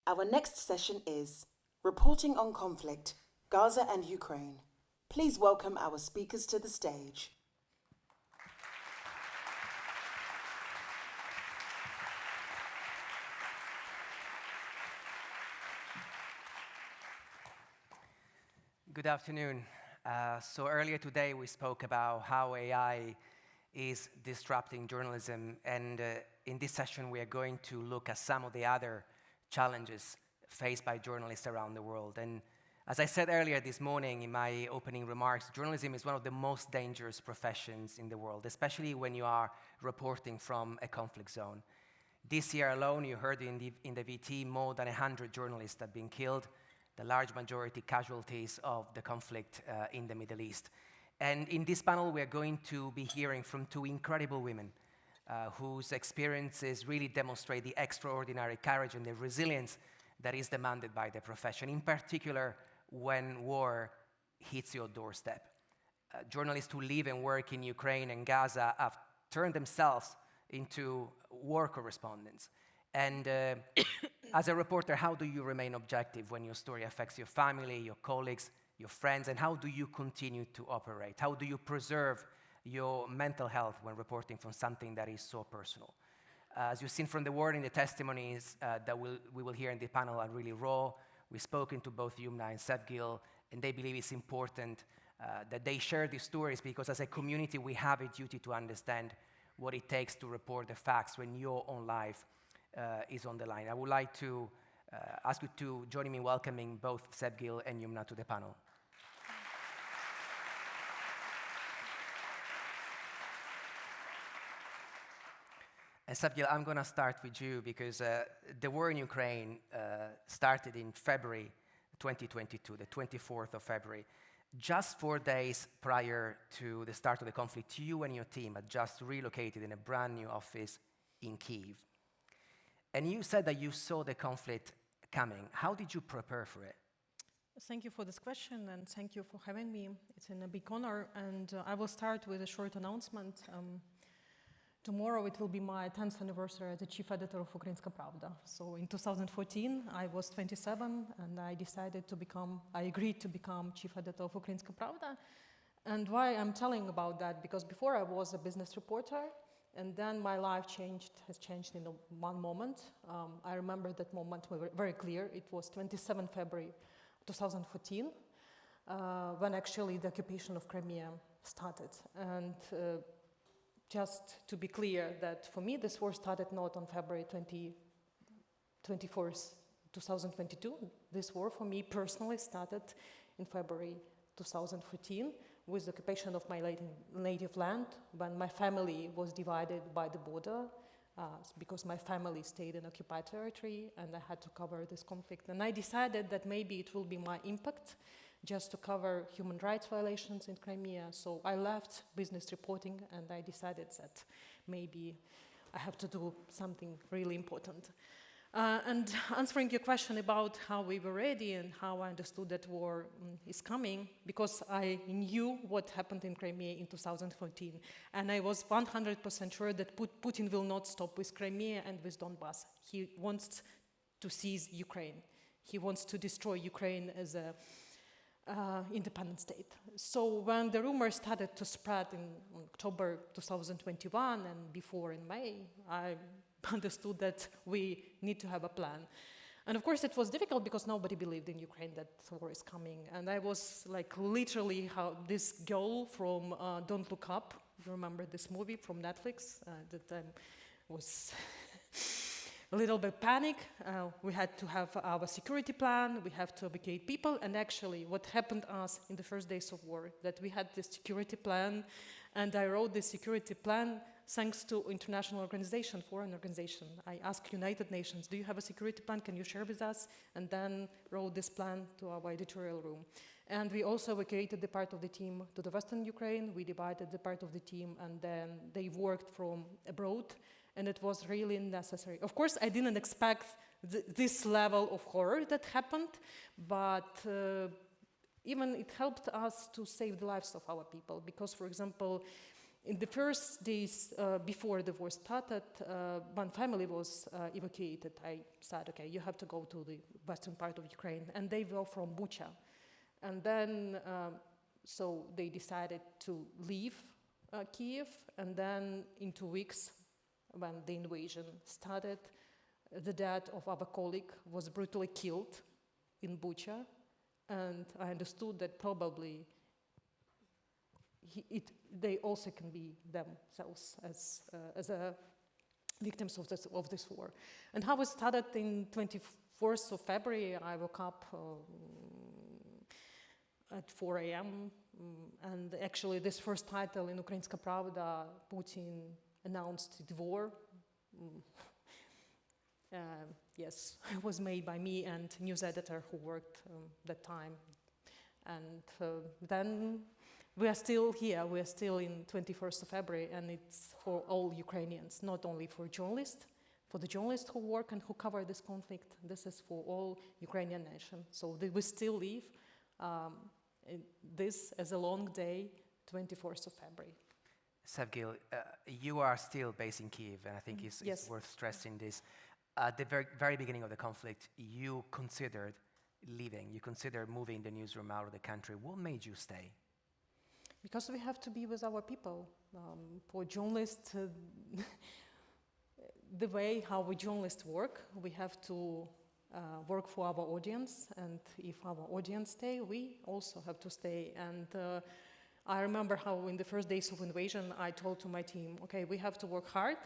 Our next session is Reporting on Conflict, Gaza and Ukraine. Please welcome our speakers to the stage. Good afternoon. So earlier today we spoke about how AI is disrupting journalism, and in this session we are going to look at some of the other challenges faced by journalists around the world. And as I said earlier this morning in my opening remarks, journalism is one of the most dangerous professions in the world, especially when you are reporting from a conflict zone. This year alone, you heard in the VT, more than 100 journalists have been killed, the large majority casualties of the conflict in the Middle East. And in this panel, we are going to be hearing from two incredible women whose experiences really demonstrate the extraordinary courage and the resilience that is demanded by the profession, in particular when war hits your doorstep. Journalists who live and work in Ukraine and Gaza have turned themselves into war correspondents. And as a reporter, how do you remain objective when your story affects your family, your colleagues, your friends, and how do you continue to operate? How do you preserve your mental health when reporting from something that is so personal? As you've seen from the wording, the testimonies that we will hear in the panel are really raw. We've spoken to both Yumna and Sevgil, and they believe it's important that they share these stories because as a community, we have a duty to understand what it takes to report the facts when your own life is on the line. I would like to ask you to join me in welcoming both Sevgil and Yumna to the panel. And Sevgil, I'm going to start with you because the war in Ukraine started in February 2022, the 24th of February. Just 4 days prior to the start of the conflict, you and your team had just relocated in a brand new office in Kyiv. And you said that you saw the conflict coming. How did you prepare for it? Thank you for this question, and thank you for having me. It's a big honor, and I will start with a short announcement. Tomorrow it will be my 10th anniversary as the chief editor of Ukrainska Pravda. So in 2014, I was 27, and I agreed to become chief editor of Ukrainska Pravda. And why I'm telling about that, because before I was a business reporter, and then my life has changed in one moment. I remember that moment very clear. It was 27 February 2014, when actually the occupation of Crimea started. And just to be clear that for me, this war started not on February 24th, 2022. This war for me personally started in February 2014 with the occupation of my native land, when my family was divided by the border because my family stayed in occupied territory and I had to cover this conflict. And I decided that maybe it will be my impact just to cover human rights violations in Crimea. So I left business reporting and I decided that maybe I have to do something really important. And answering your question about how we were ready and how I understood that war is coming, because I knew what happened in Crimea in 2014. And I was 100% sure that Putin will not stop with Crimea and with Donbass. He wants to seize Ukraine. He wants to destroy Ukraine as a independent state. So when the rumors started to spread in October 2021 and before in May, I understood that we need to have a plan. And of course it was difficult because nobody believed in Ukraine that war is coming. And I was like literally how this girl from Don't Look Up, you remember this movie from Netflix? That was a little bit panic. We had to have our security plan, we have to evacuate people, and actually what happened to us in the first days of war, that we had this security plan, and I wrote this security plan thanks to international organization, foreign organization. I asked United Nations, do you have a security plan, can you share with us? And then wrote this plan to our editorial room. And we also evacuated the part of the team to the Western Ukraine, we divided the part of the team, and then they worked from abroad, and it was really necessary. Of course, I didn't expect this level of horror that happened, but even it helped us to save the lives of our people, because, for example, in the first days before the war started, one family was evacuated. I said, okay, you have to go to the western part of Ukraine. And they were from Bucha. And then, so they decided to leave Kiev. And then in 2 weeks, when the invasion started, the dad of our colleague was brutally killed in Bucha. And I understood that probably they also can be themselves as victims of this war. And how it started in 24th of February, I woke up at 4 a.m. And actually this first title in Ukrainska Pravda, Putin announced the war. Yes, it was made by me and news editor who worked that time. And then we are still here, we are still in 21st of February, and it's for all Ukrainians, not only for journalists, for the journalists who work and who cover this conflict. This is for all Ukrainian nation. So we still live this as a long day, 24th of February. Sevgil, you are still based in Kyiv, and I think it's worth stressing this. At the very beginning of the conflict, you considered leaving, you considered moving the newsroom out of the country. What made you stay? Because we have to be with our people. For journalists, the way how we journalists work, we have to work for our audience, and if our audience stay, we also have to stay. And I remember how in the first days of invasion, I told to my team, okay, we have to work hard,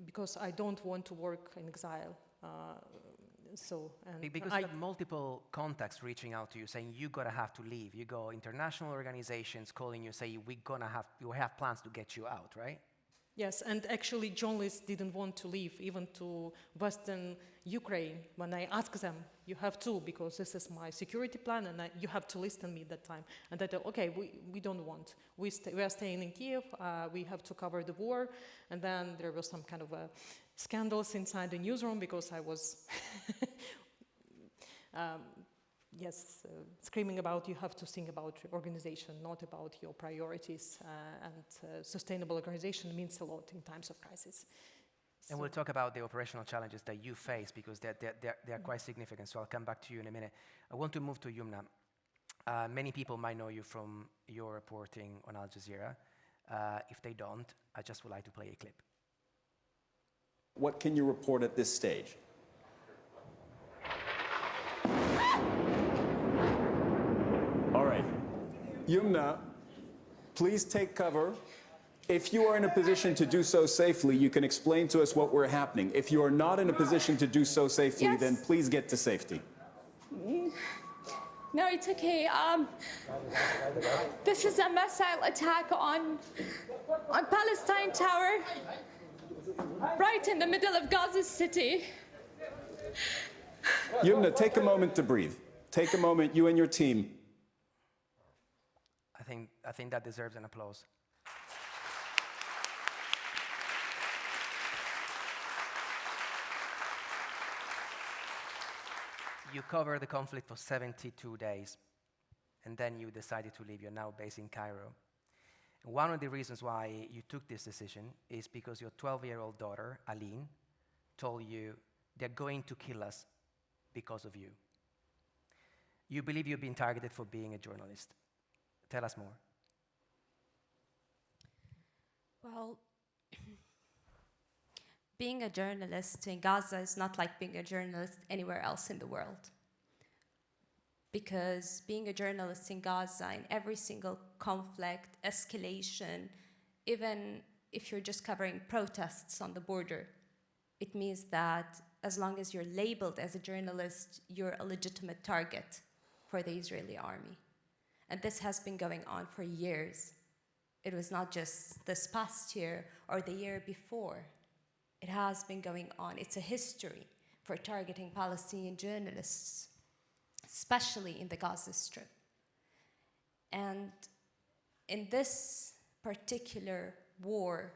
because I don't want to work in exile. Because you have multiple contacts reaching out to you saying you have to leave. You go international organizations calling you, say we have plans to get you out, right? Yes, and actually journalists didn't want to leave, even to Western Ukraine. When I asked them, you have to, because this is my security plan, and you have to listen to me that time. And they said, okay, we don't want. We are staying in Kiev, we have to cover the war. And then there was some kind of scandals inside the newsroom, because I was screaming about you have to think about your organization, not about your priorities. Sustainable organization means a lot in times of crisis. And we'll talk about the operational challenges that you face, because they're quite significant. So I'll come back to you in a minute. I want to move to Yumna. Many people might know you from your reporting on Al Jazeera. If they don't, I just would like to play a clip. What can you report at this stage? All right. Yumna, please take cover. If you are in a position to do so safely, you can explain to us what we're happening. If you are not in a position to do so safely, then please get to safety. No, it's okay. This is a missile attack on Palestine Tower, right in the middle of Gaza City. Yumna, take a moment to breathe. Take a moment, you and your team. I think that deserves an applause. You covered the conflict for 72 days, and then you decided to leave. You're now based in Cairo. And one of the reasons why you took this decision is because your 12-year-old daughter, Aline, told you they're going to kill us because of you. You believe you've been targeted for being a journalist. Tell us more. Well, being a journalist in Gaza is not like being a journalist anywhere else in the world. Because being a journalist in Gaza, in every single conflict, escalation, even if you're just covering protests on the border, it means that as long as you're labeled as a journalist, you're a legitimate target for the Israeli army. And this has been going on for years. It was not just this past year or the year before. It has been going on. It's a history for targeting Palestinian journalists, especially in the Gaza Strip. And in this particular war,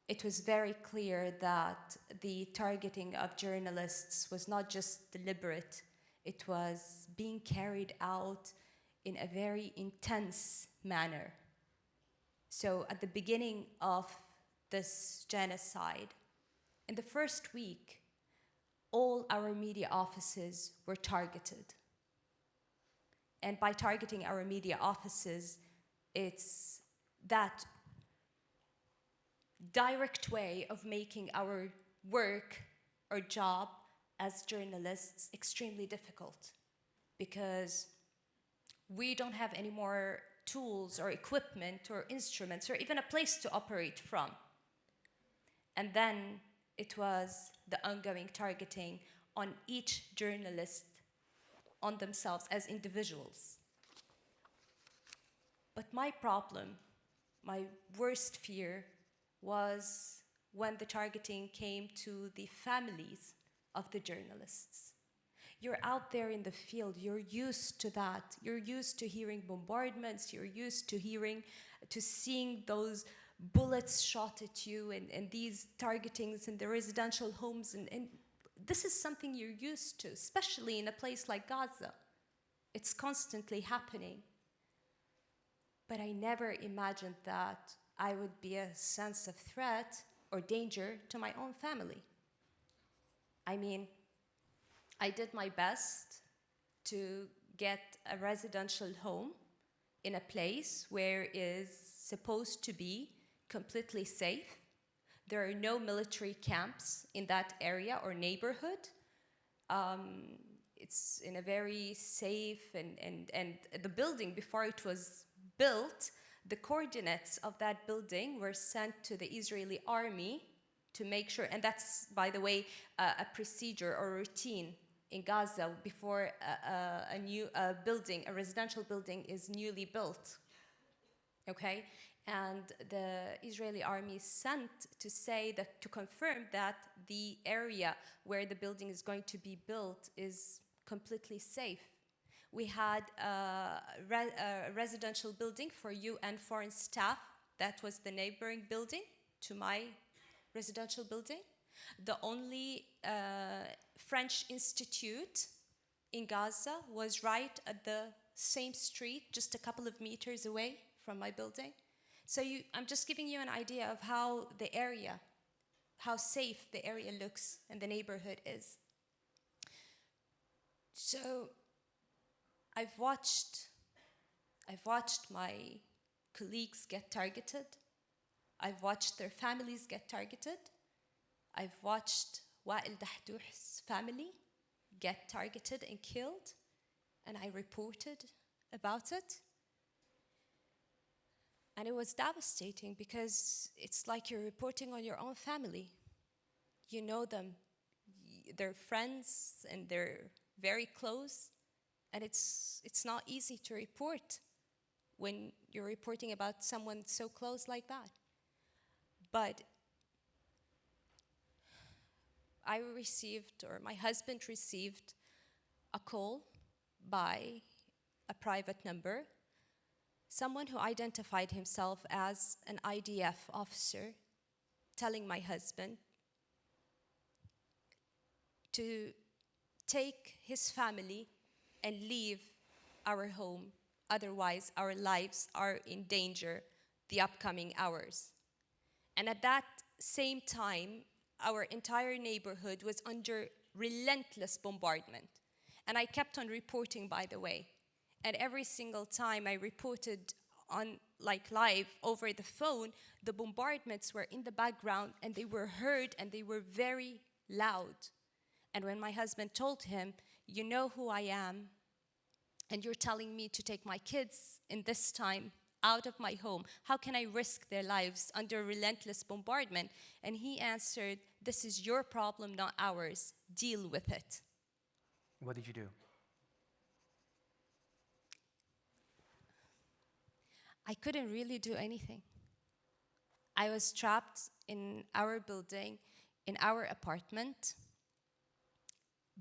it was very clear that the targeting of journalists was not just deliberate, it was being carried out in a very intense manner. So at the beginning of this genocide, in the first week, all our media offices were targeted. And by targeting our media offices, it's that direct way of making our work or job as journalists extremely difficult, because we don't have any more tools or equipment or instruments or even a place to operate from. And then it was the ongoing targeting on each journalist, on themselves as individuals. But my problem, my worst fear, was when the targeting came to the families of the journalists. You're out there in the field, you're used to that. You're used to hearing bombardments, you're used to seeing those bullets shot at you and these targetings in the residential homes. And this is something you're used to, especially in a place like Gaza. It's constantly happening. But I never imagined that I would be a sense of threat or danger to my own family. I mean, I did my best to get a residential home in a place where it is supposed to be completely safe. There are no military camps in that area or neighborhood. It's in a very safe, and the building, before it was built, the coordinates of that building were sent to the Israeli army to make sure, and that's, by the way, a procedure or routine in Gaza before a new building, a residential building is newly built, okay? And the Israeli army sent to say that, to confirm that the area where the building is going to be built is completely safe. We had a residential building for UN foreign staff. That was the neighboring building to my residential building. The only French institute in Gaza was right at the same street, just a couple of meters away from my building. So I'm just giving you an idea of how the area, how safe the area looks and the neighborhood is. So I've watched my colleagues get targeted. I've watched their families get targeted. I've watched Wael Dahdouh's family get targeted and killed, and I reported about it. And it was devastating because it's like you're reporting on your own family. You know them, they're friends, and they're very close. And it's not easy to report when you're reporting about someone so close like that. But I received, or my husband received, a call by a private number, someone who identified himself as an IDF officer, telling my husband to take his family and leave our home, otherwise our lives are in danger the upcoming hours. And at that same time, our entire neighborhood was under relentless bombardment. And I kept on reporting, by the way. And every single time I reported on, like, live over the phone, the bombardments were in the background, and they were heard, and they were very loud. And when my husband told him, "You know who I am, and you're telling me to take my kids in this time out of my home, how can I risk their lives under relentless bombardment?" And he answered, "This is your problem, not ours. Deal with it." What did you do? I couldn't really do anything. I was trapped in our building, in our apartment.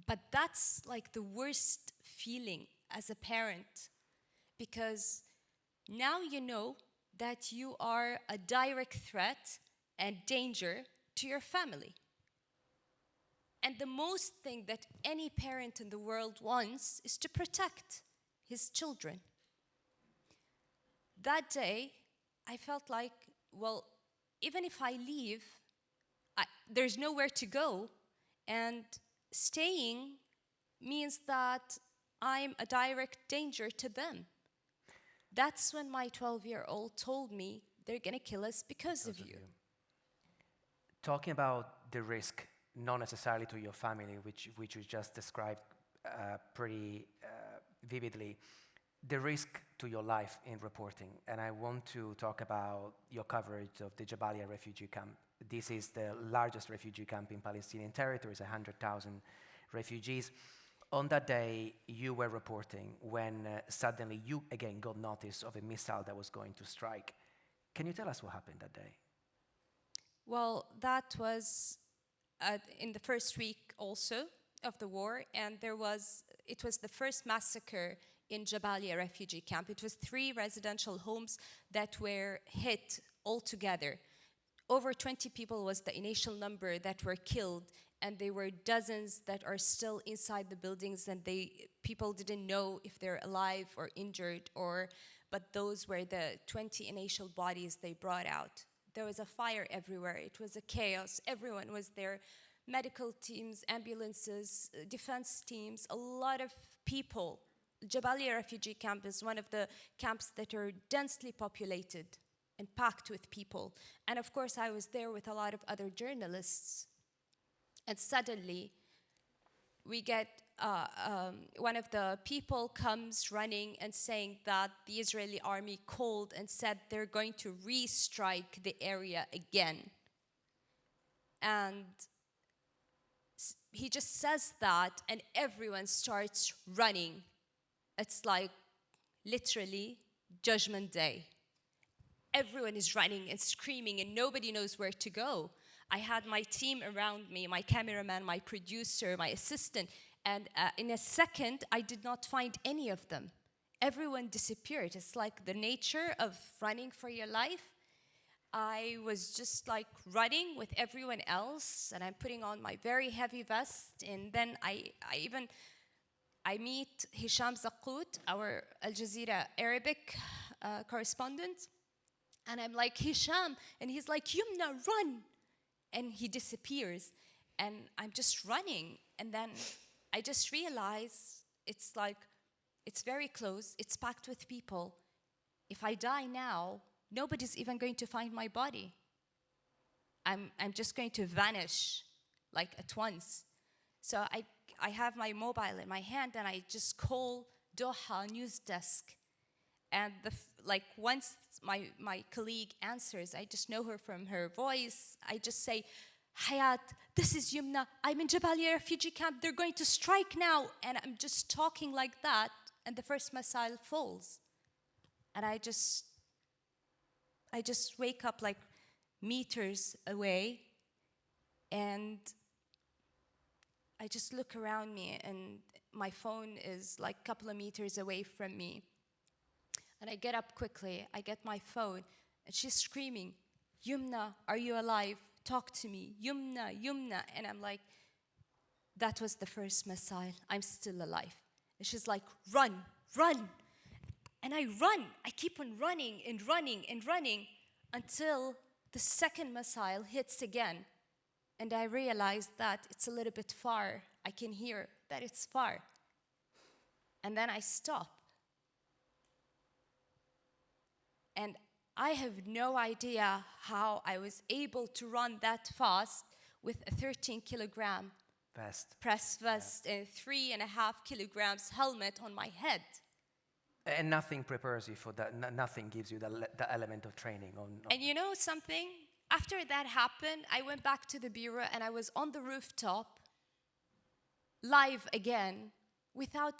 But that's like the worst feeling as a parent, because now you know that you are a direct threat and danger to your family. And the most thing that any parent in the world wants is to protect his children. That day, I felt like, well, even if I leave, there's nowhere to go. And staying means that I'm a direct danger to them. That's when my 12-year-old told me, they're going to kill us because of you. Talking about the risk, not necessarily to your family, which you just described pretty vividly, the risk to your life in reporting. And I want to talk about your coverage of the Jabalia refugee camp. This is the largest refugee camp in Palestinian territories, 100,000 refugees. On that day, you were reporting when suddenly you again got notice of a missile that was going to strike. Can you tell us what happened that day? Well, that was in the first week also of the war, and it was the first massacre in Jabalia refugee camp. It was 3 residential homes that were hit altogether. Over 20 people was the initial number that were killed, and there were dozens that are still inside the buildings, and people didn't know if they're alive or injured, but those were the 20 initial bodies they brought out. There was a fire everywhere. It was a chaos. Everyone was there. Medical teams, ambulances, defense teams, a lot of people. Jabalia refugee camp is one of the camps that are densely populated and packed with people. And of course, I was there with a lot of other journalists. And suddenly, we get one of the people comes running and saying that the Israeli army called and said they're going to restrike the area again. And he just says that, and everyone starts running. It's like literally Judgment Day. Everyone is running and screaming, and nobody knows where to go. I had my team around me, my cameraman, my producer, my assistant, and in a second, I did not find any of them. Everyone disappeared. It's like the nature of running for your life. I was just like running with everyone else, and I'm putting on my very heavy vest, and then I meet Hisham Zaqqout, our Al Jazeera Arabic correspondent, and I'm like, Hisham, and he's like, Yumna, run! And he disappears, and I'm just running, and then I just realize it's very close, it's packed with people. If I die now, nobody's even going to find my body. I'm just going to vanish, like at once. So I have my mobile in my hand, and I just call Doha news desk. And once my colleague answers, I just know her from her voice. I just say, Hayat, this is Yumna. I'm in Jabalia refugee camp. They're going to strike now. And I'm just talking like that, and the first missile falls. And I just wake up like meters away, and I just look around me, and my phone is like a couple of meters away from me. And I get up quickly, I get my phone, and she's screaming, Yumna, are you alive? Talk to me, Yumna, Yumna. And I'm like, that was the first missile, I'm still alive. And she's like, run, run. And I run, I keep on running and running and running until the second missile hits again. And I realize that it's a little bit far. I can hear that it's far. And then I stop. And I have no idea how I was able to run that fast with a 13-kilogram press vest and 3.5 kilograms helmet on my head. And nothing prepares you for that. Nothing gives you the element of training. And you know something? After that happened, I went back to the bureau, and I was on the rooftop, live again, without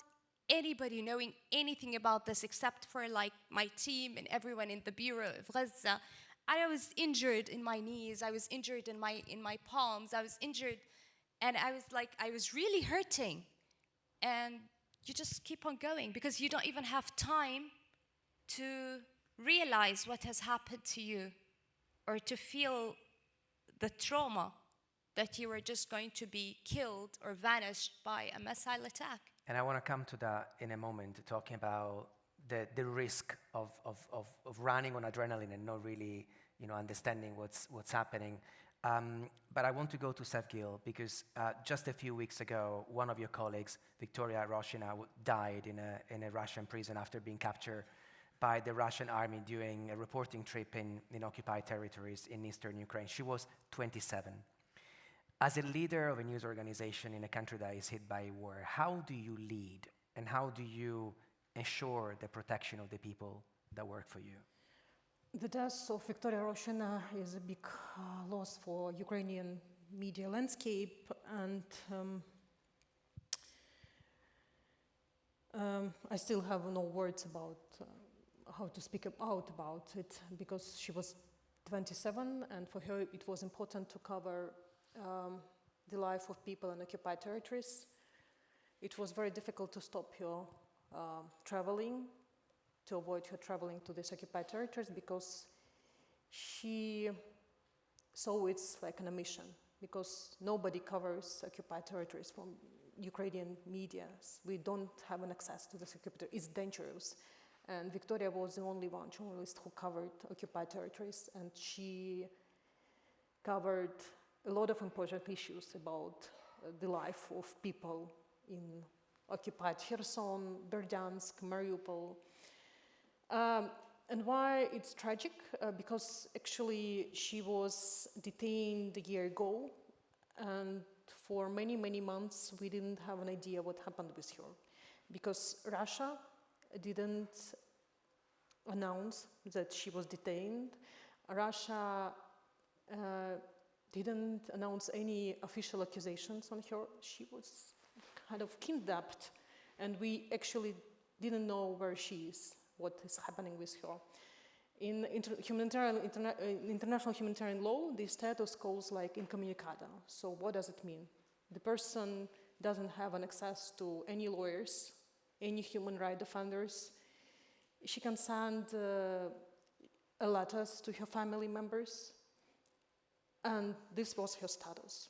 anybody knowing anything about this except for like my team and everyone in the bureau of Gaza. I was injured in my knees. I was injured in my palms. I was injured, and I was really hurting. And you just keep on going because you don't even have time to realize what has happened to you or to feel the trauma that you were just going to be killed or vanished by a missile attack. And I want to come to that in a moment, talking about the risk of running on adrenaline and not really, understanding what's happening. But I want to go to Sevgil because just a few weeks ago, one of your colleagues, Victoria Roshina, died in a Russian prison after being captured by the Russian army during a reporting trip in occupied territories in eastern Ukraine. She was 27. As a leader of a news organization in a country that is hit by war, how do you lead and how do you ensure the protection of the people that work for you? The death of Victoria Roshina is a big loss for Ukrainian media landscape, and I still have no words about how to speak out about it, because she was 27, and for her it was important to cover the life of people in occupied territories. It was very difficult to stop her traveling, to avoid her traveling to these occupied territories, because she saw it's like an omission, because nobody covers occupied territories from Ukrainian media. We don't have an access to this occupied territories. It's dangerous. And Victoria was the only one journalist who covered occupied territories, and she covered a lot of important issues about the life of people in occupied Kherson, Berdyansk, Mariupol. And why it's tragic? Because actually she was detained a year ago, and for many, many months we didn't have an idea what happened with her, because Russia didn't announce that she was detained. Russia didn't announce any official accusations on her. She was kind of kidnapped, and we actually didn't know where she is, what is happening with her. In international humanitarian law, the status goes like incommunicado. So what does it mean? The person doesn't have an access to any lawyers, any human rights defenders. She can send letters to her family members, and this was her status.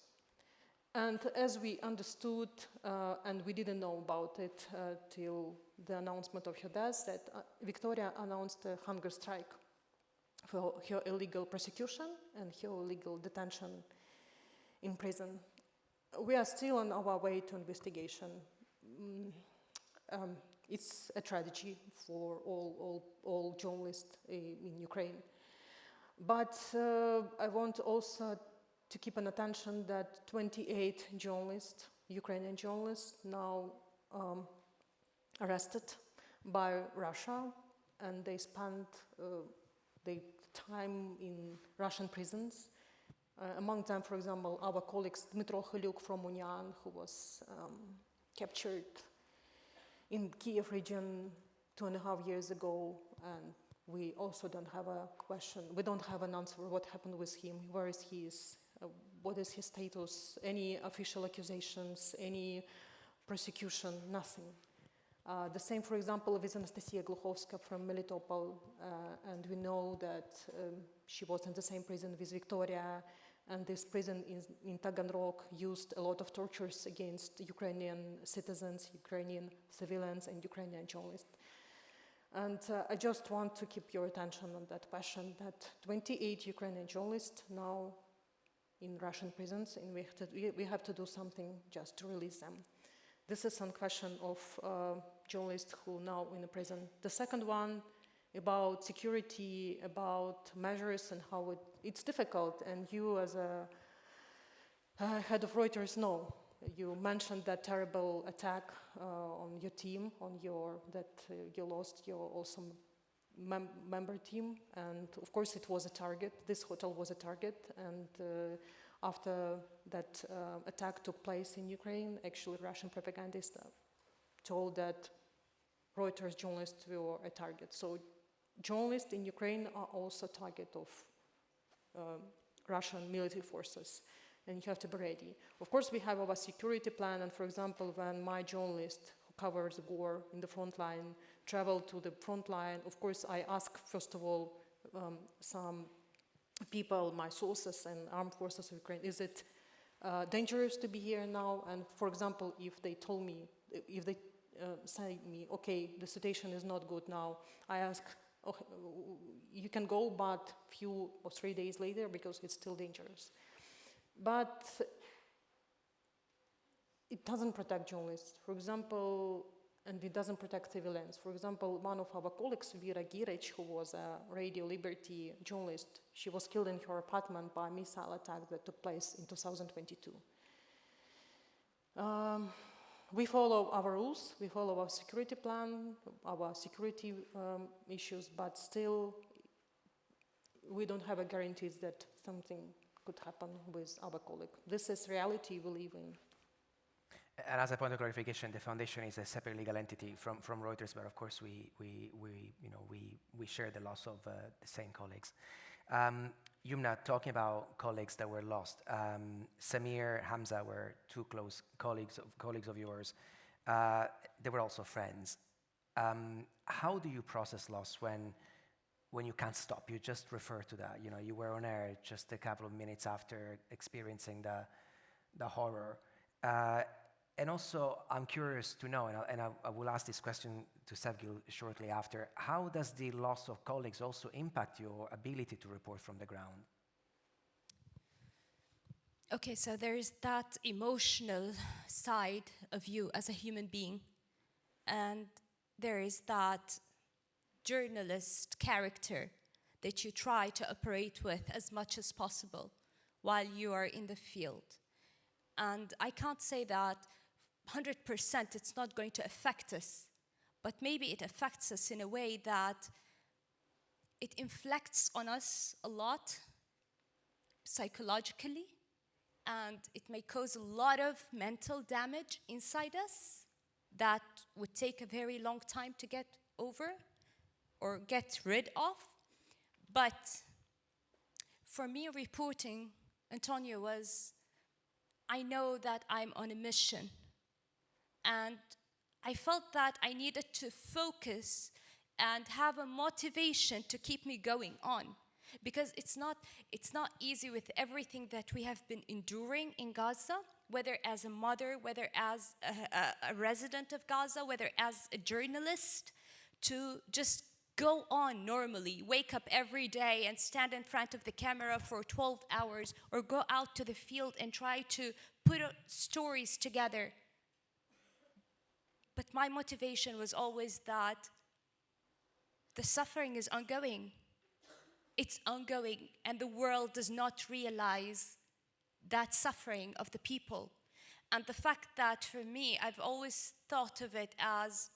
And as we understood, and we didn't know about it till the announcement of her death, that Victoria announced a hunger strike for her illegal prosecution and her illegal detention in prison. We are still on our way to investigation. It's a tragedy for all journalists in Ukraine. But I want also to keep an attention that 28 journalists, Ukrainian journalists, now arrested by Russia, and they spent their time in Russian prisons. Among them, for example, our colleague Dmytro Khylyuk from Unyan, who was captured in Kiev region 2.5 years ago, and we also don't have a question, we don't have an answer what happened with him, where is he, what is his status, any official accusations, any prosecution, nothing. The same, for example, with Anastasia Gluchovska from Melitopol, and we know that she was in the same prison with Victoria, and this prison in Taganrog used a lot of tortures against Ukrainian citizens, Ukrainian civilians, and Ukrainian journalists. And I just want to keep your attention on that question, that 28 Ukrainian journalists now in Russian prisons, and we have to do something just to release them. This is one question of journalists who are now in the prison. The second one about security, about measures and how it's difficult, and you as a head of Reuters know. You mentioned that terrible attack on your team, that you lost your awesome member team, and of course it was a target. This hotel was a target, and after that attack took place in Ukraine, actually Russian propagandists told that Reuters journalists were a target. So journalists in Ukraine are also a target of Russian military forces, and you have to be ready. Of course, we have our security plan, and for example, when my journalist who covers the war in the front line traveled to the front line, of course, I asked, first of all, some people, my sources and armed forces of Ukraine, is it dangerous to be here now? And for example, if they told me, if they say me, okay, the situation is not good now. I ask, okay, you can go, but few or 3 days later because it's still dangerous. But it doesn't protect journalists. For example, and it doesn't protect civilians. For example, one of our colleagues, Vera Girich, who was a Radio Liberty journalist, she was killed in her apartment by a missile attack that took place in 2022. We follow our rules, we follow our security plan, our security issues, but still we don't have a guarantees that something could happen with our colleague. This is reality we live in. And as a point of clarification, the foundation is a separate legal entity from Reuters, but of course we share the loss of the same colleagues. Yumna, talking about colleagues that were lost, Samir, Hamza were two close colleagues of yours. They were also friends. How do you process loss when you can't stop? You just refer to that. You know, you were on air just a couple of minutes after experiencing the horror. And also, I'm curious to know, and I will ask this question to Sevgil shortly after, how does the loss of colleagues also impact your ability to report from the ground? Okay, so there's that emotional side of you as a human being, and there is that journalist character that you try to operate with as much as possible while you are in the field. And I can't say that 100% it's not going to affect us, but maybe it affects us in a way that it inflects on us a lot psychologically, and it may cause a lot of mental damage inside us that would take a very long time to get over or get rid of. But for me, reporting, Antonio, I know that I'm on a mission. And I felt that I needed to focus and have a motivation to keep me going on. Because it's not easy with everything that we have been enduring in Gaza, whether as a mother, whether as a resident of Gaza, whether as a journalist, to just go on normally, wake up every day and stand in front of the camera for 12 hours, or go out to the field and try to put stories together. But my motivation was always that the suffering is ongoing. It's ongoing, and the world does not realize that suffering of the people. And the fact that for me, I've always thought of it as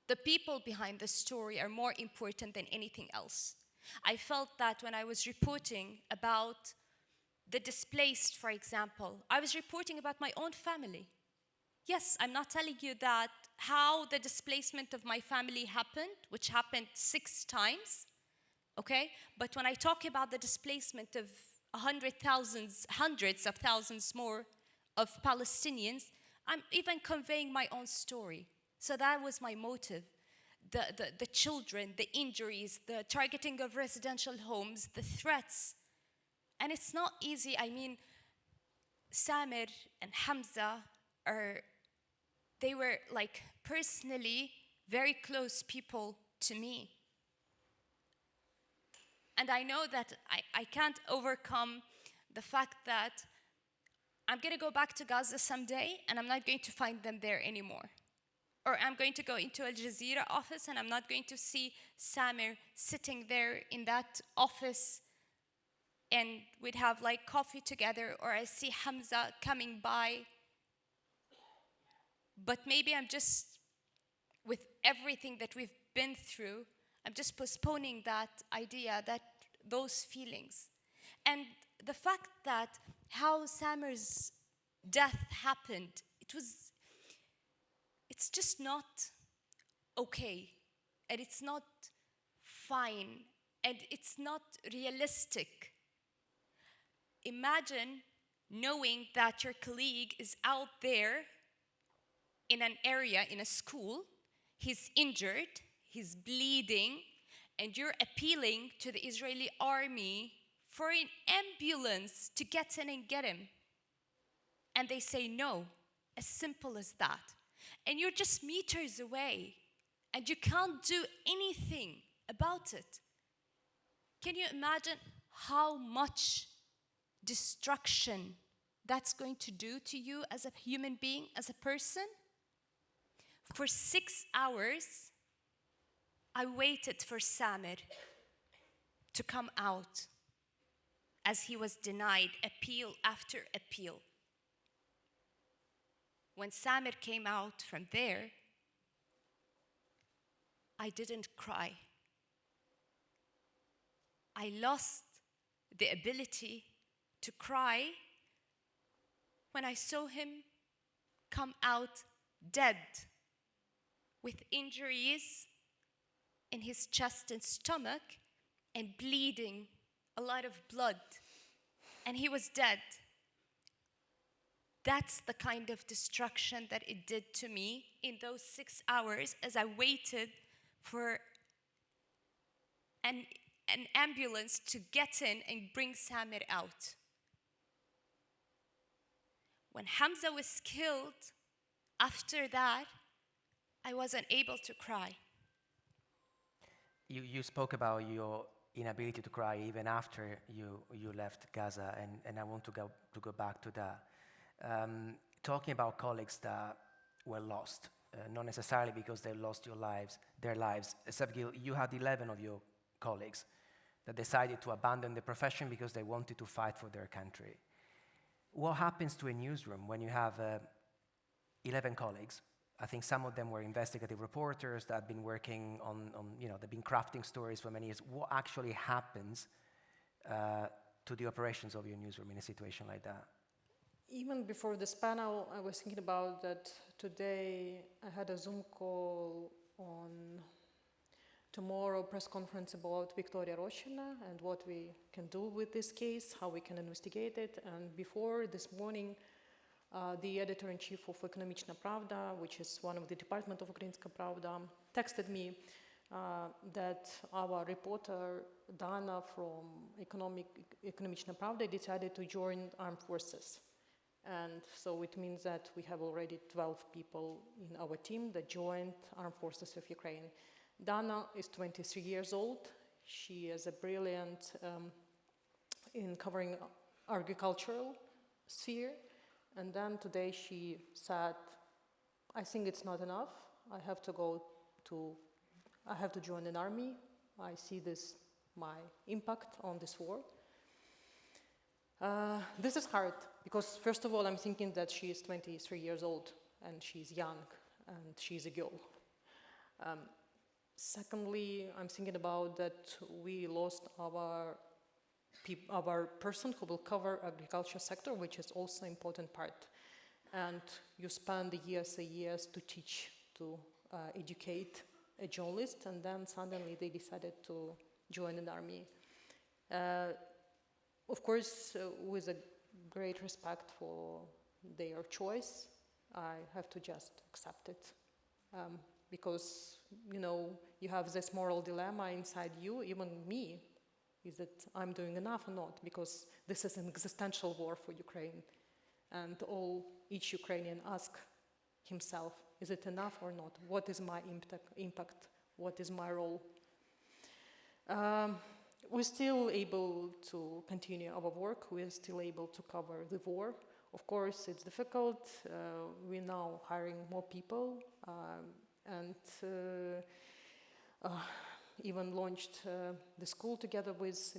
the people behind the story are more important than anything else. I felt that when I was reporting about the displaced, for example, I was reporting about my own family. Yes, I'm not telling you that how the displacement of my family happened, which happened 6 times, okay? But when I talk about the displacement of hundreds of thousands more of Palestinians, I'm even conveying my own story. So that was my motive. The children, the injuries, the targeting of residential homes, the threats. And it's not easy. I mean, Samir and Hamza they were like personally very close people to me. And I know that I can't overcome the fact that I'm going to go back to Gaza someday and I'm not going to find them there anymore. Or I'm going to go into Al Jazeera office and I'm not going to see Samir sitting there in that office and we'd have like coffee together, or I see Hamza coming by. But maybe I'm just, with everything that we've been through, I'm just postponing that idea, those feelings. And the fact that how Samir's death happened, it's just not okay, and it's not fine, and it's not realistic. Imagine knowing that your colleague is out there in an area, in a school, he's injured, he's bleeding, and you're appealing to the Israeli army for an ambulance to get in and get him. And they say no, as simple as that. and you're just meters away, and you can't do anything about it. Can you imagine how much destruction that's going to do to you as a human being, as a person? For 6 hours, I waited for Samir to come out as he was denied appeal after appeal. When Samir came out from there, I didn't cry. I lost the ability to cry when I saw him come out dead with injuries in his chest and stomach and bleeding a lot of blood, and he was dead. That's the kind of destruction that it did to me in those 6 hours as I waited for an ambulance to get in and bring Samir out. When Hamza was killed, after that, I wasn't able to cry. You spoke about your inability to cry even after you left Gaza, and I want to go back to that. Talking about colleagues that were lost, not necessarily because they lost their lives. Sabgil, you had 11 of your colleagues that decided to abandon the profession because they wanted to fight for their country. What happens to a newsroom when you have 11 colleagues? I think some of them were investigative reporters that had been working on they've been crafting stories for many years. What actually happens to the operations of your newsroom in a situation like that? Even before this panel, I was thinking about that today. I had a Zoom call on tomorrow press conference about Victoria Roshina and what we can do with this case, how we can investigate it. And before this morning, the editor-in-chief of Ekonomichna Pravda, which is one of the department of Ukrainska Pravda, texted me that our reporter Dana from Ekonomichna Pravda decided to join armed forces. And so it means that we have already 12 people in our team that joined armed forces of Ukraine. Dana is 23 years old. She is a brilliant in covering agricultural sphere. And then today she said, I think it's not enough. I have to join an army. I see my impact on this war. This is hard because first of all, I'm thinking that she is 23 years old and she's young and she's a girl. Secondly, I'm thinking about that we lost our person who will cover agriculture sector, which is also important part. And you spend years and years to teach, to educate a journalist, and then suddenly they decided to join an army. Of course, with a great respect for their choice, I have to just accept it. Because, you have this moral dilemma inside you, even me, is it I'm doing enough or not? Because this is an existential war for Ukraine. And each Ukrainian asks himself, is it enough or not? What is my impact? What is my role? We're still able to continue our work. We're still able to cover the war. Of course, it's difficult. We're now hiring more people and even launched the school together with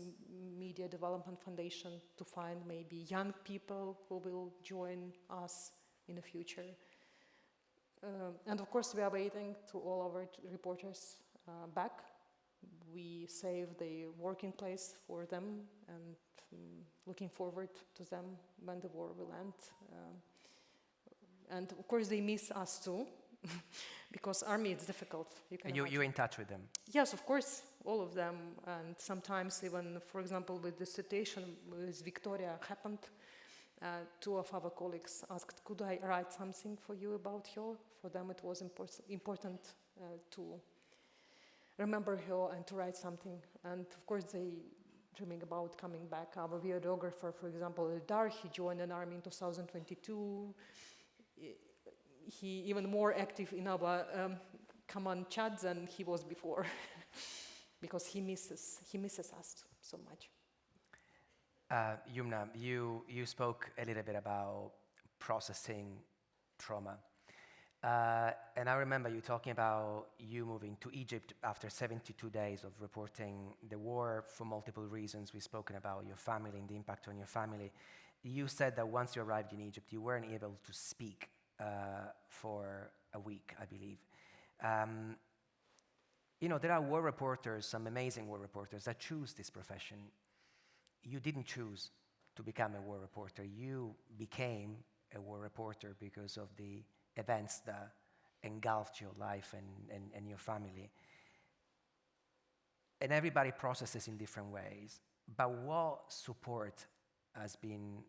Media Development Foundation to find maybe young people who will join us in the future. And of course, we are waiting to all our reporters back. We save the working place for them and looking forward to them when the war will end. And of course, they miss us too. Because army is difficult. You're in touch with them? Yes, of course, all of them. And sometimes even, for example, with the situation with Victoria happened, two of our colleagues asked, could I write something for you about her? For them it was important to remember her and to write something. And of course they dreaming about coming back. Our videographer, for example, Eldar, he joined an army in 2022. he even more active in our common chat than he was before, because he misses us so much. Yumna, you spoke a little bit about processing trauma. And I remember you talking about you moving to Egypt after 72 days of reporting the war for multiple reasons. We've spoken about your family and the impact on your family. You said that once you arrived in Egypt, you weren't able to speak for a week, I believe. You know, there are war reporters, some amazing war reporters that choose this profession. You didn't choose to become a war reporter. You became a war reporter because of the events that engulfed your life and your family. And everybody processes in different ways. But what support has been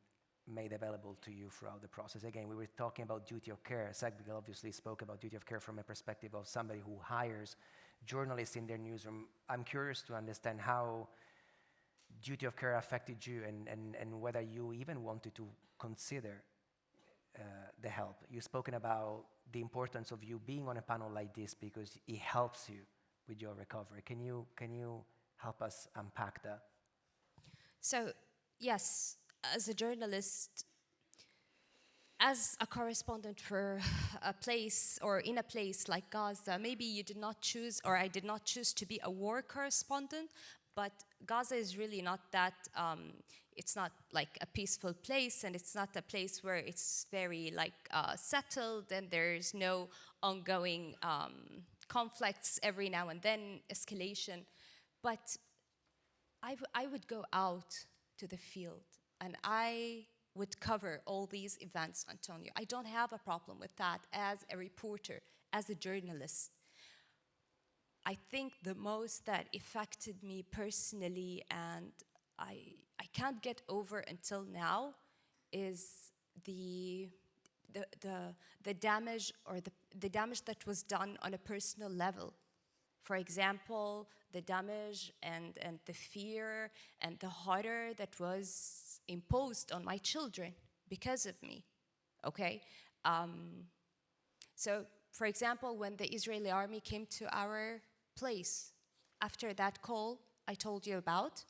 made available to you throughout the process? Again, we were talking about duty of care. Sagbigel obviously spoke about duty of care from a perspective of somebody who hires journalists in their newsroom. I'm curious to understand how duty of care affected you and whether you even wanted to consider the help. You've spoken about the importance of you being on a panel like this because it helps you with your recovery. Can you help us unpack that? So, yes, as a journalist, as a correspondent for a place or in a place like Gaza, maybe you did not choose, or I did not choose to be a war correspondent, but Gaza is really not that, it's not like a peaceful place, and it's not a place where it's very like settled and there's no ongoing conflicts every now and then, escalation. But I would go out to the field and I would cover all these events, Antonio. I don't have a problem with that as a reporter, as a journalist. I think the most that affected me personally, and I can't get over until now, is the damage, or the damage that was done on a personal level. For example, the damage and the fear and the horror that was imposed on my children because of me, okay? So, for example, when the Israeli army came to our place, after that call I told you about,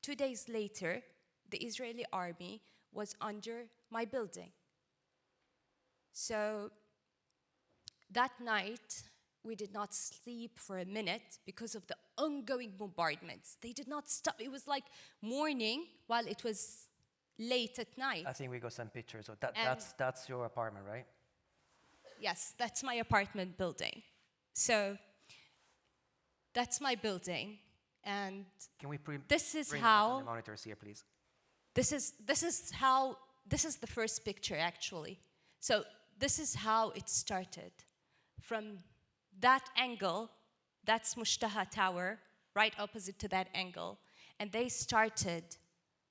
2 days later, the Israeli army was under my building. So, that night, we did not sleep for a minute because of the ongoing bombardments. They did not stop. It was like morning while it was late at night. I think we got some pictures. So that's your apartment, right? Yes, that's my apartment building. So that's my building, and can we this is bring how the monitors here, please? This is the first picture actually. So this is how it started. From that angle, that's Mushtaha Tower, right opposite to that angle, and they started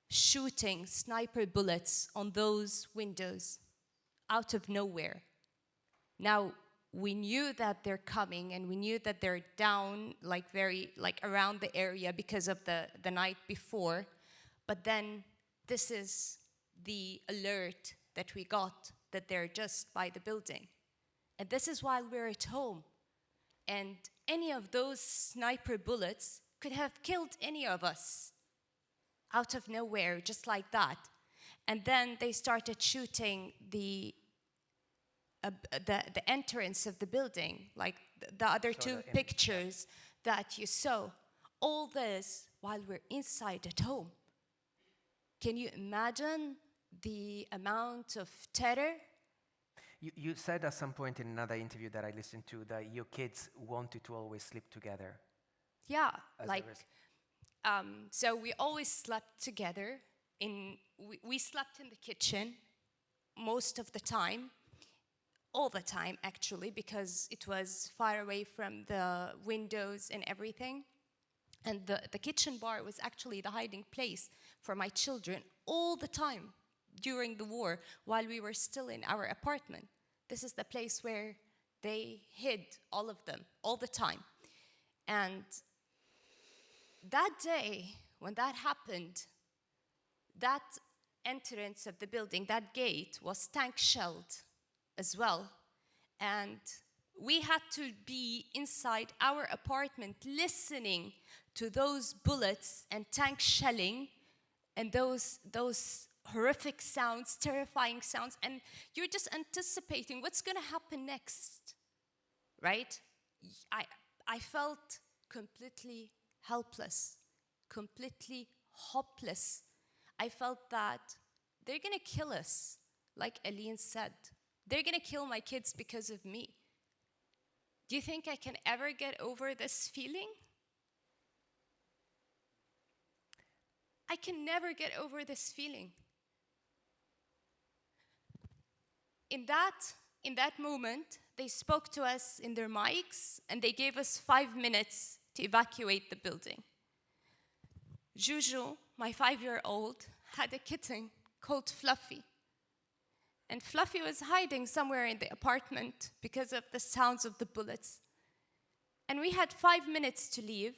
shooting sniper bullets on those windows out of nowhere. Now, we knew that they're coming, and we knew that they're down, like very, like around the area because of the night before, but then this is the alert that we got, that they're just by the building. And this is while we're at home. And any of those sniper bullets could have killed any of us out of nowhere, just like that. And then they started shooting the entrance of the building, like the other two pictures that you saw. All this while we're inside at home. Can you imagine the amount of terror? You said at some point in another interview that I listened to that your kids wanted to always sleep together. Yeah, like, so we always slept together. We slept in the kitchen most of the time, all the time actually, because it was far away from the windows and everything. And the kitchen bar was actually the hiding place for my children all the time during the war while we were still in our apartment. This is the place where they hid, all of them, all the time. And that day, when that happened, that entrance of the building, that gate was tank shelled as well. And we had to be inside our apartment listening to those bullets and tank shelling and those horrific sounds, terrifying sounds, and you're just anticipating what's going to happen next, right? I felt completely helpless, completely hopeless. I felt that they're going to kill us, like Aline said. They're going to kill my kids because of me. Do you think I can ever get over this feeling? I can never get over this feeling. In that moment, they spoke to us in their mics and they gave us 5 minutes to evacuate the building. Juju, my 5-year-old, had a kitten called Fluffy. And Fluffy was hiding somewhere in the apartment because of the sounds of the bullets. And we had 5 minutes to leave.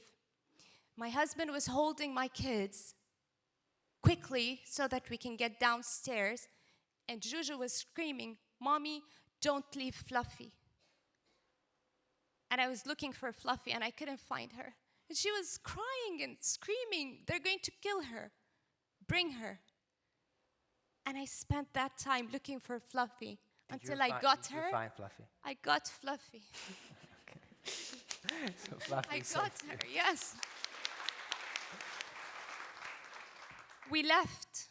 My husband was holding my kids quickly so that we can get downstairs. And Juju was screaming, "Mommy, don't leave Fluffy." And I was looking for Fluffy and I couldn't find her. And she was crying and screaming, "They're going to kill her. Bring her." And I spent that time looking for Fluffy until I got her. Did you find Fluffy? I got Fluffy. So Fluffy I is got safe. her, yes. We left.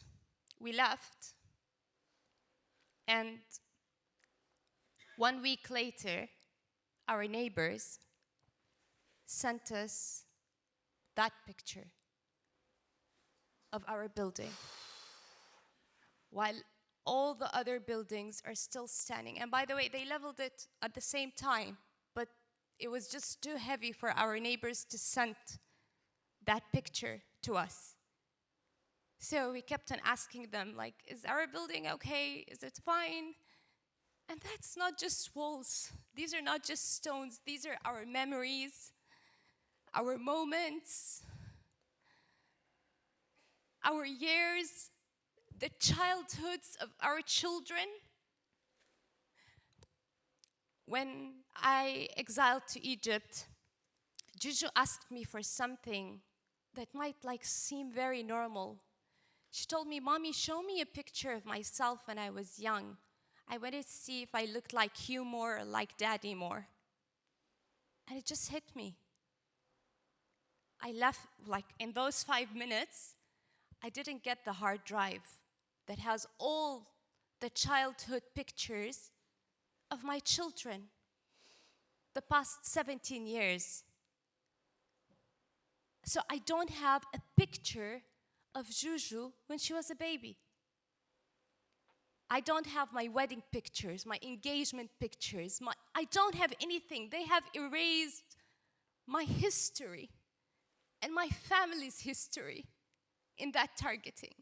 And 1 week later, our neighbors sent us that picture of our building, while all the other buildings are still standing. And by the way, they leveled it at the same time, but it was just too heavy for our neighbors to send that picture to us. So we kept on asking them, like, is our building okay? Is it fine? And that's not just walls. These are not just stones. These are our memories, our moments, our years, the childhoods of our children. When I exiled to Egypt, Juju asked me for something that might seem very normal. She told me, "Mommy, show me a picture of myself when I was young. I wanted to see if I looked like you more or like Daddy more." And it just hit me. I left, in those 5 minutes, I didn't get the hard drive that has all the childhood pictures of my children, the past 17 years. So I don't have a picture of Juju when she was a baby. I don't have my wedding pictures, my engagement pictures. I don't have anything. They have erased my history and my family's history in that targeting.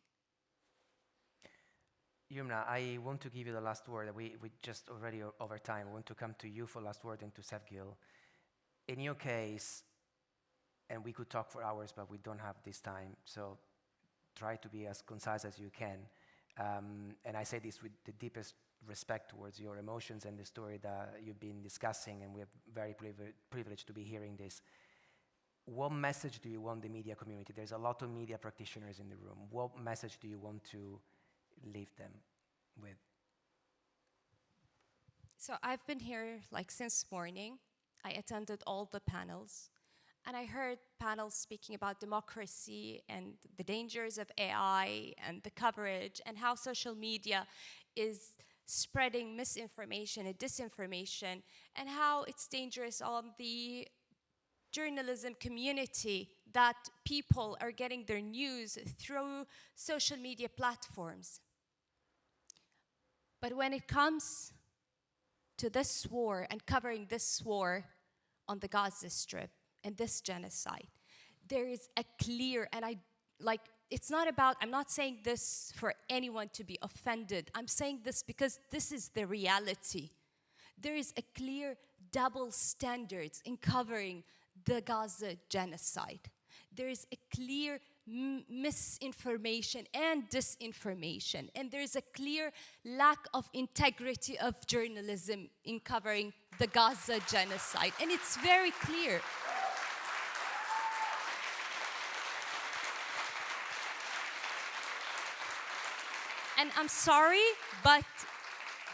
Yumna, I want to give you the last word. We just already over time. I want to come to you for last word and to Sevgil. In your case, and we could talk for hours, but we don't have this time, so try to be as concise as you can. And I say this with the deepest respect towards your emotions and the story that you've been discussing, and we're very privileged to be hearing this. What message do you want the media community? There's a lot of media practitioners in the room. What message do you want to leave them with? So I've been here since morning. I attended all the panels. And I heard panels speaking about democracy and the dangers of AI and the coverage and how social media is spreading misinformation and disinformation and how it's dangerous on the journalism community that people are getting their news through social media platforms. But when it comes to this war and covering this war on the Gaza Strip, and this genocide, there is a clear, and it's not about, I'm not saying this for anyone to be offended. I'm saying this because this is the reality. There is a clear double standards in covering the Gaza genocide. There is a clear misinformation and disinformation. And there's a clear lack of integrity of journalism in covering the Gaza genocide. And it's very clear. And I'm sorry, but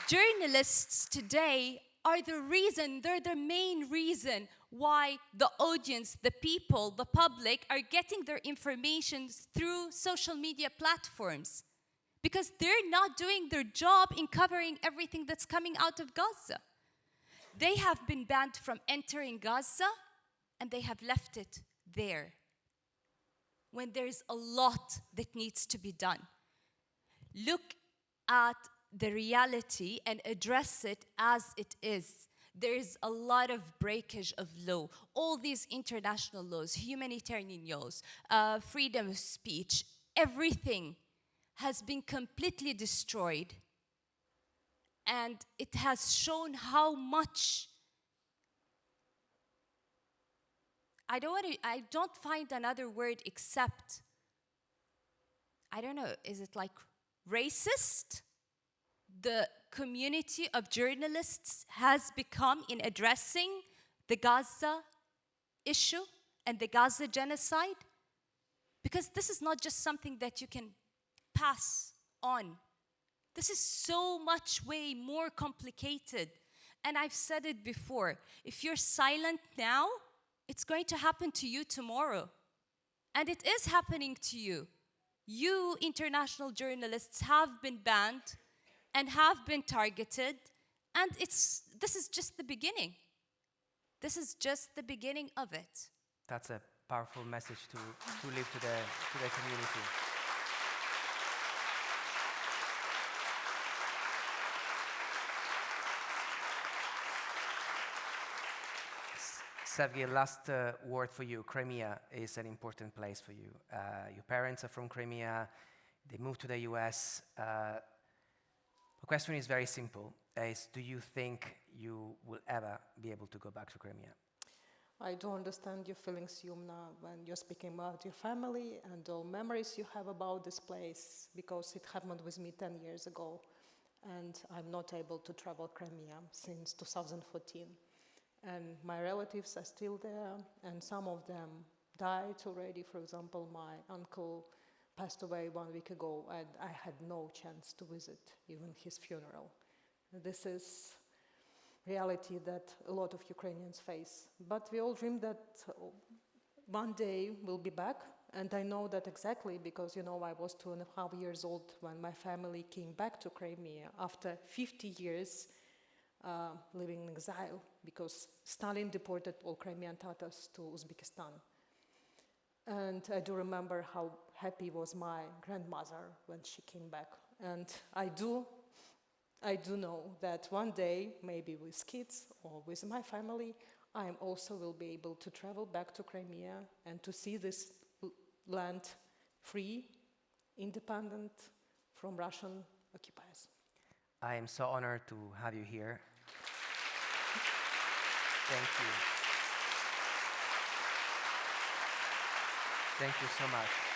journalists today are the reason, they're the main reason why the audience, the people, the public are getting their information through social media platforms. Because they're not doing their job in covering everything that's coming out of Gaza. They have been banned from entering Gaza, and they have left it there. When there's a lot that needs to be done. Look at the reality and address it as it is. There is a lot of breakage of law. All these international laws, humanitarian laws, freedom of speech, everything has been completely destroyed. And it has shown how much I don't find another word except, I don't know, is it like racist? The community of journalists has become in addressing the Gaza issue and the Gaza genocide. Because this is not just something that you can pass on. This is so much way more complicated. And I've said it before, if you're silent now, it's going to happen to you tomorrow. And it is happening to you. You, international journalists, have been banned and have been targeted, and this is just the beginning. This is just the beginning of it. That's a powerful message to leave to the community. Sergei, last word for you. Crimea is an important place for you. Your parents are from Crimea. They moved to the US. The question is very simple. Do you think you will ever be able to go back to Crimea? I do understand your feelings, Yumna, when you're speaking about your family and all memories you have about this place, because it happened with me 10 years ago, and I'm not able to travel Crimea since 2014. And my relatives are still there, and some of them died already. For example, my uncle passed away 1 week ago, and I had no chance to visit even his funeral. This is reality that a lot of Ukrainians face. But we all dream that one day we'll be back, and I know that exactly because, I was 2.5 years old when my family came back to Crimea after 50 years living in exile, because Stalin deported all Crimean Tatars to Uzbekistan. And I do remember how happy was my grandmother when she came back. And I do know that one day, maybe with kids or with my family, I also will be able to travel back to Crimea and to see this land free, independent from Russian occupiers. I am so honored to have you here. Thank you. Thank you so much.